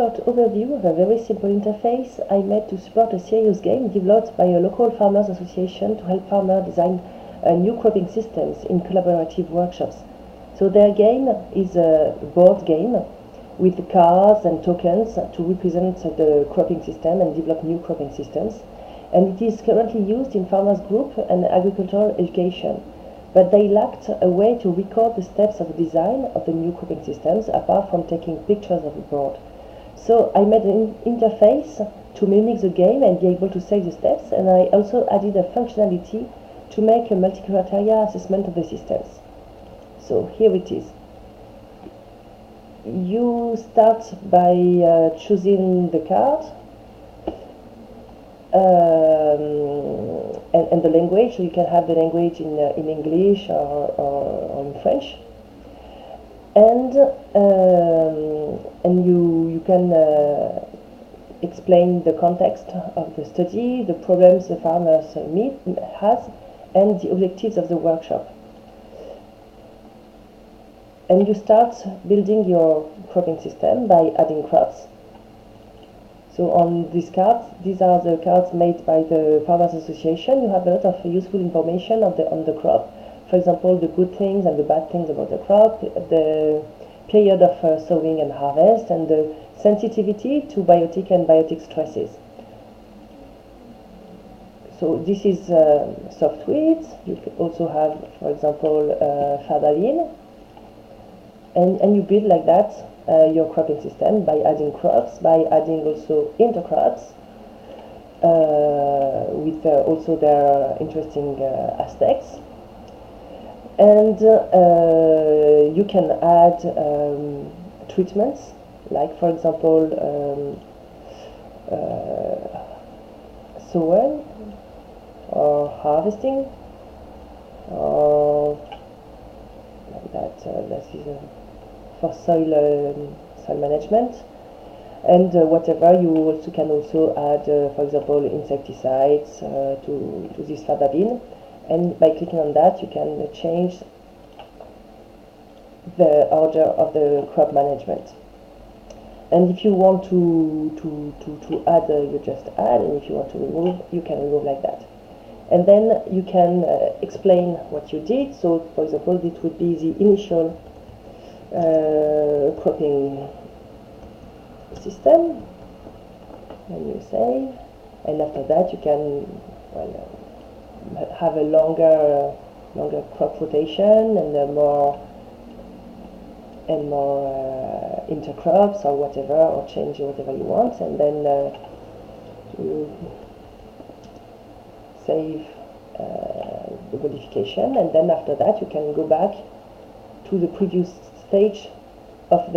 short overview of a very simple interface I made to support a serious game developed by a local farmers association to help farmers design new cropping systems in collaborative workshops. So their game is a board game with cards and tokens to represent the cropping system and develop new cropping systems. And it is currently used in farmers group and agricultural education. But they lacked a way to record the steps of the design of the new cropping systems apart from taking pictures of the board. So I made an interface to mimic the game and be able to save the steps, and I also added a functionality to make a multi-criteria assessment of the systems. So here it is. You start by choosing the card and the language, so you can have the language in English or in French, and you can explain the context of the study, the problems the farmers has, and the objectives of the workshop. And you start building your cropping system by adding crops. So on these cards, these are the cards made by the Farmers Association. You have a lot of useful information on the crop. For example, the good things and the bad things about the crop, the period of sowing and harvest, and the sensitivity to biotic and biotic stresses. So this is soft weeds. You also have, for example, fadaline. And you build like that your cropping system by adding crops, by adding also intercrops with also their interesting aspects. And you can add treatments, like for example sowing or harvesting, or like that. This is for soil management, and whatever. You also can also add, for example, insecticides to this fada bin, and by clicking on that, you can change the order of the crop management. And if you want to add, you just add, and if you want to remove, you can remove like that. And then you can explain what you did. So, for example, this would be the initial cropping system, and you save. And after that, you can have a longer crop rotation and more intercrops or whatever, or change whatever you want, and then you save the modification, and then after that you can go back to the previous stage of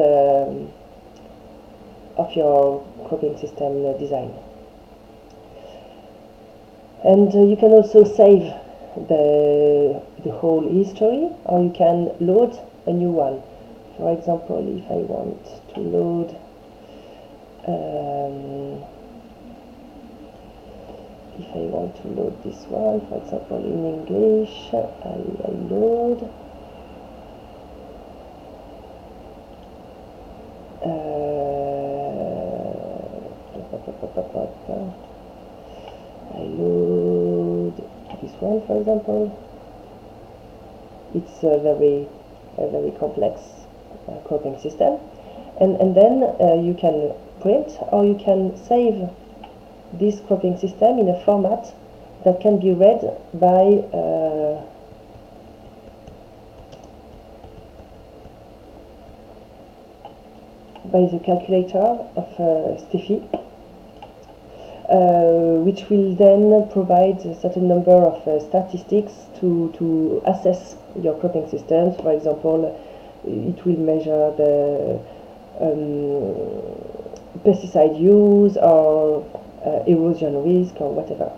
your cropping system design. And you can also save the whole history, or you can load a new one. For example, if I want to load this one, for example, in English, I load this one, for example. It's a very complex cropping system, and then you can print, or you can save this cropping system in a format that can be read by the calculator of Steffi, which will then provide a certain number of statistics to assess your cropping systems. For example, it will measure the pesticide use or erosion risk or whatever.